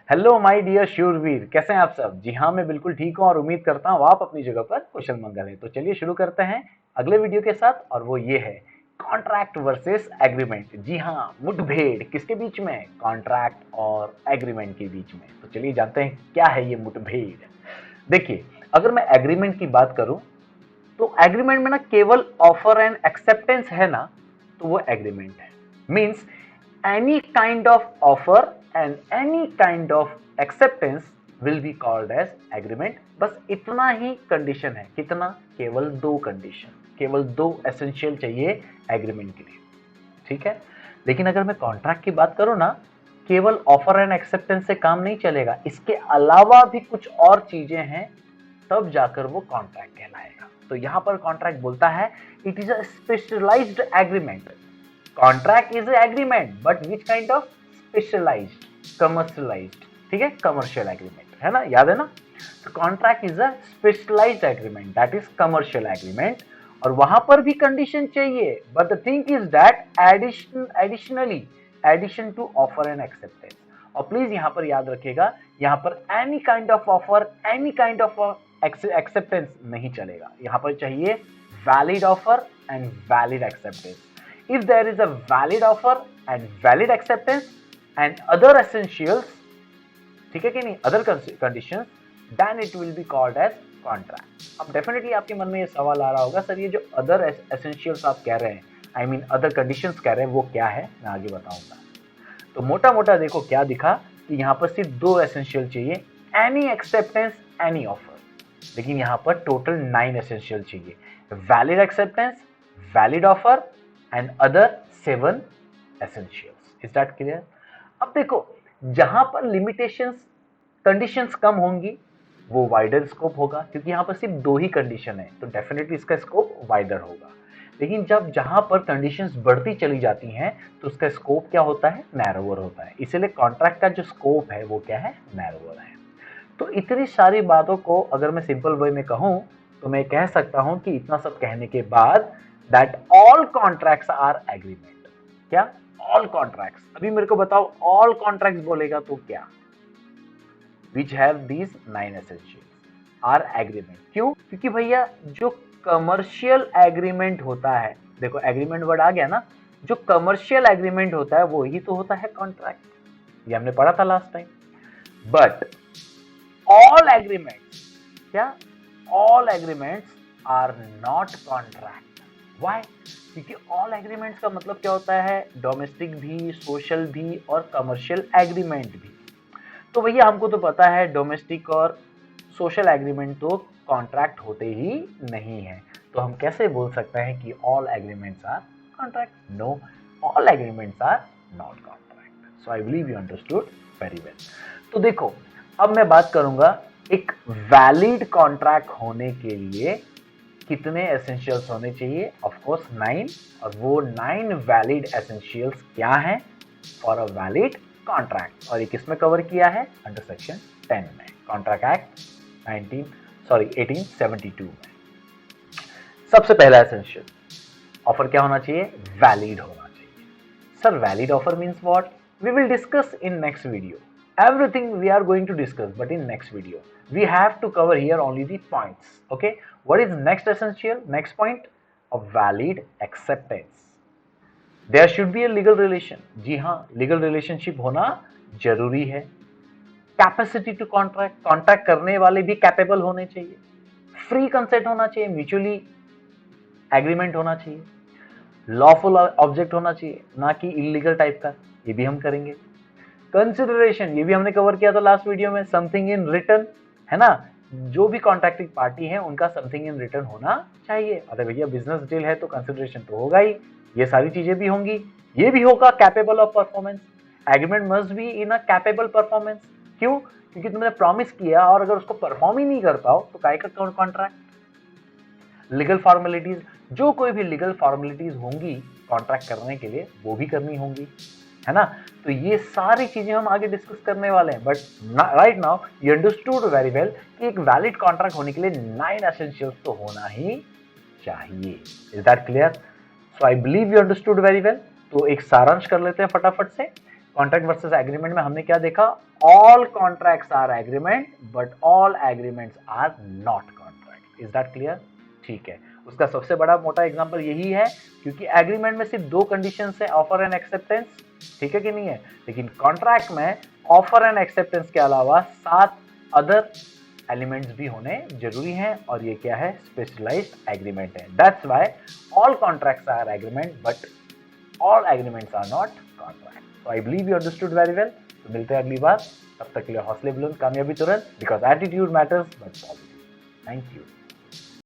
Hello my dear शूरवीर, कैसे हैं आप सब। जी हाँ, मैं बिल्कुल ठीक हूँ और उम्मीद करता हूँ आप अपनी जगह पर कुशल मंगल है। तो चलिए शुरू करते हैं अगले वीडियो के साथ, और वो ये है कॉन्ट्रैक्ट वर्सेस एग्रीमेंट। जी हाँ, मुठभेड़ किसके बीच में? कॉन्ट्रैक्ट और एग्रीमेंट के बीच में। तो चलिए जानते हैं क्या है ये मुठभेड़। देखिए, अगर मैं एग्रीमेंट की बात करूं तो एग्रीमेंट में ना केवल ऑफर एंड एक्सेप्टेंस है ना, तो वो एग्रीमेंट है। Means any kind of offer and any kind of acceptance will be called as agreement. बस इतना ही कंडीशन है। कितना? केवल दो कंडीशन, केवल दो एसेंशियल चाहिए एग्रीमेंट के लिए। ठीक है। लेकिन अगर मैं कॉन्ट्रैक्ट की बात करूं ना, केवल ऑफर एंड एक्सेप्टेंस से काम नहीं चलेगा, इसके अलावा भी कुछ और चीजें हैं, तब जाकर वो कॉन्ट्रैक्ट कहलाएगा। तो यहां पर कॉन्ट्रैक्ट बोलता है it is a specialised agreement. Contract is agreement but which kind of? Specialised, commercialised. ठीक है, कमर्शियल एग्रीमेंट है ना, याद है ना। तो contract is a specialised agreement, that is commercial agreement. और वहां पर भी कंडीशन चाहिए, but the thing is that additionally addition to offer and acceptance. और प्लीज यहां पर याद रखिएगा, यहां पर any kind of offer, any kind of acceptance नहीं चलेगा। यहां पर चाहिए valid offer and valid acceptance. If there is a valid offer and valid acceptance and other essentials, ठीक है कि नहीं, other conditions, then it will be called as contract। अब डेफिनेटली आपके मन में ये सवाल आ रहा होगा, सर ये जो other essentials आप कह रहे हैं, I mean other conditions कह रहे हैं, वो क्या है? मैं आगे बताऊंगा। तो मोटा मोटा देखो क्या दिखा कि यहाँ पर सिर्फ दो एसेंशियल चाहिए, एनी एक्सेप्टेंस एनी ऑफर। लेकिन यहाँ पर टोटल 9 एसेंशियल चाहिए, valid acceptance, valid offer and other 7 essentials. Is that clear? अब देखो, जहां पर लिमिटेशंस, कंडीशंस कम होंगी वो वाइडर स्कोप होगा, क्योंकि यहां पर सिर्फ दो ही कंडीशन है, तो डेफिनेटली इसका स्कोप वाइडर होगा। लेकिन जब जहां पर कंडीशंस बढ़ती चली जाती हैं तो उसका स्कोप क्या होता है? नैरोवर होता है। इसीलिए कॉन्ट्रैक्ट का जो स्कोप है वो क्या है? नैरोवर है। तो इतनी सारी बातों को अगर मैं सिंपल वे में कहूं तो मैं कह सकता हूं कि इतना सब कहने के बाद that all contracts are agreement. क्या? All contracts. अभी मेरे को बताओ, ऑल कॉन्ट्रैक्ट्स बोलेगा तो क्या? Which have these 9 essentials are agreement. क्यों? क्योंकि भैया जो कमर्शियल एग्रीमेंट होता है, देखो एग्रीमेंट वर्ड आ गया ना, जो कमर्शियल एग्रीमेंट होता है वो ही तो होता है कॉन्ट्रैक्ट। ये हमने पढ़ा था last time. But all agreements, क्या? all agreements are not contract। why? क्योंकि all agreements का मतलब क्या होता है? डोमेस्टिक भी, सोशल भी और कमर्शियल एग्रीमेंट भी। तो भैया हमको तो पता है डोमेस्टिक और सोशल एग्रीमेंट तो कॉन्ट्रैक्ट होते ही नहीं है। तो हम कैसे बोल सकते हैं कि all agreements are contract? no, all agreements are not contract। so I believe you understood very well। तो देखो, अब मैं बात करूंगा एक वैलिड कॉन्ट्रैक्ट होने के लिए कितने एसेंशियल्स होने चाहिए। Of course 9। और वो 9 वैलिड एसेंशियल्स क्या हैं फॉर अ वैलिड कॉन्ट्रैक्ट, और ये किसमें कवर किया है? अंडर सेक्शन 10 में, कॉन्ट्रैक्ट एक्ट 1872 में। सबसे पहला एसेंशियल ऑफर क्या होना चाहिए? वैलिड होना चाहिए। Sir valid offer means what? We will discuss in next video. Everything we are going to discuss, but in next video we have to cover here only the points। okay, what is next essential? Next point, a valid acceptance। there should be a legal relation। जी हाँ, legal relationship होना जरूरी है। Capacity to contract, contract करने वाले भी capable होने चाहिए। Free consent होना चाहिए, म्यूचुअली एग्रीमेंट होना चाहिए, लॉफुल ऑब्जेक्ट होना चाहिए, ना कि इलीगल टाइप का। ये भी हम करेंगे। कंसिडरेशन, ये भी हमने कवर किया था लास्ट वीडियो में। समथिंग इन रिटर्न, है ना, जो भी कॉन्ट्रैक्टिंग पार्टी है उनका समथिंग इन रिटर्न होना चाहिए। अरे भैया बिजनेस डील है तो कंसिडरेशन तो होगा ही, ये सारी चीजें भी होंगी। ये भी होगा capable of performance. Agreement must be in a capable performance. क्यों? क्योंकि तुमने प्रॉमिस किया और अगर उसको परफॉर्म ही नहीं कर पाओ तो काय का कॉन्ट्रैक्ट। लीगल फॉर्मेलिटीज, जो कोई भी लीगल फॉर्मेलिटीज होंगी कॉन्ट्रैक्ट करने के लिए वो भी करनी होंगी, है ना। तो ये सारी चीजें हम आगे डिस्कस करने वाले हैं। But right now you understood very well कि एक वैलिड कॉन्ट्रैक्ट होने के लिए 9 एसेंशियल्स तो होना ही चाहिए। Is that clear? So I believe you understood very well. तो एक सारांश कर लेते हैं फटाफट से। कॉन्ट्रैक्ट वर्सेस एग्रीमेंट में हमने क्या देखा, all contracts are agreement but all agreements are not contract. Is that clear? ठीक है, उसका सबसे बड़ा मोटा एग्जांपल यही है, क्योंकि एग्रीमेंट में सिर्फ 2 कंडीशंस है, ऑफर एंड एक्सेप्टेंस, ठीक है कि नहीं है, लेकिन कॉन्ट्रैक्ट में ऑफर एंड एक्सेप्टेंस के अलावा 7 अदर एलिमेंट्स भी होने जरूरी हैं, और ये क्या है, स्पेशलाइज्ड एग्रीमेंट है। That's why all contracts are agreement but all agreements are not contract. So I believe you understood very well. तो मिलते हैं अगली बार, तब तक के लिए हौसले बुलंद, कामयाबी तुरंत, because attitude matters but positive. Thank you.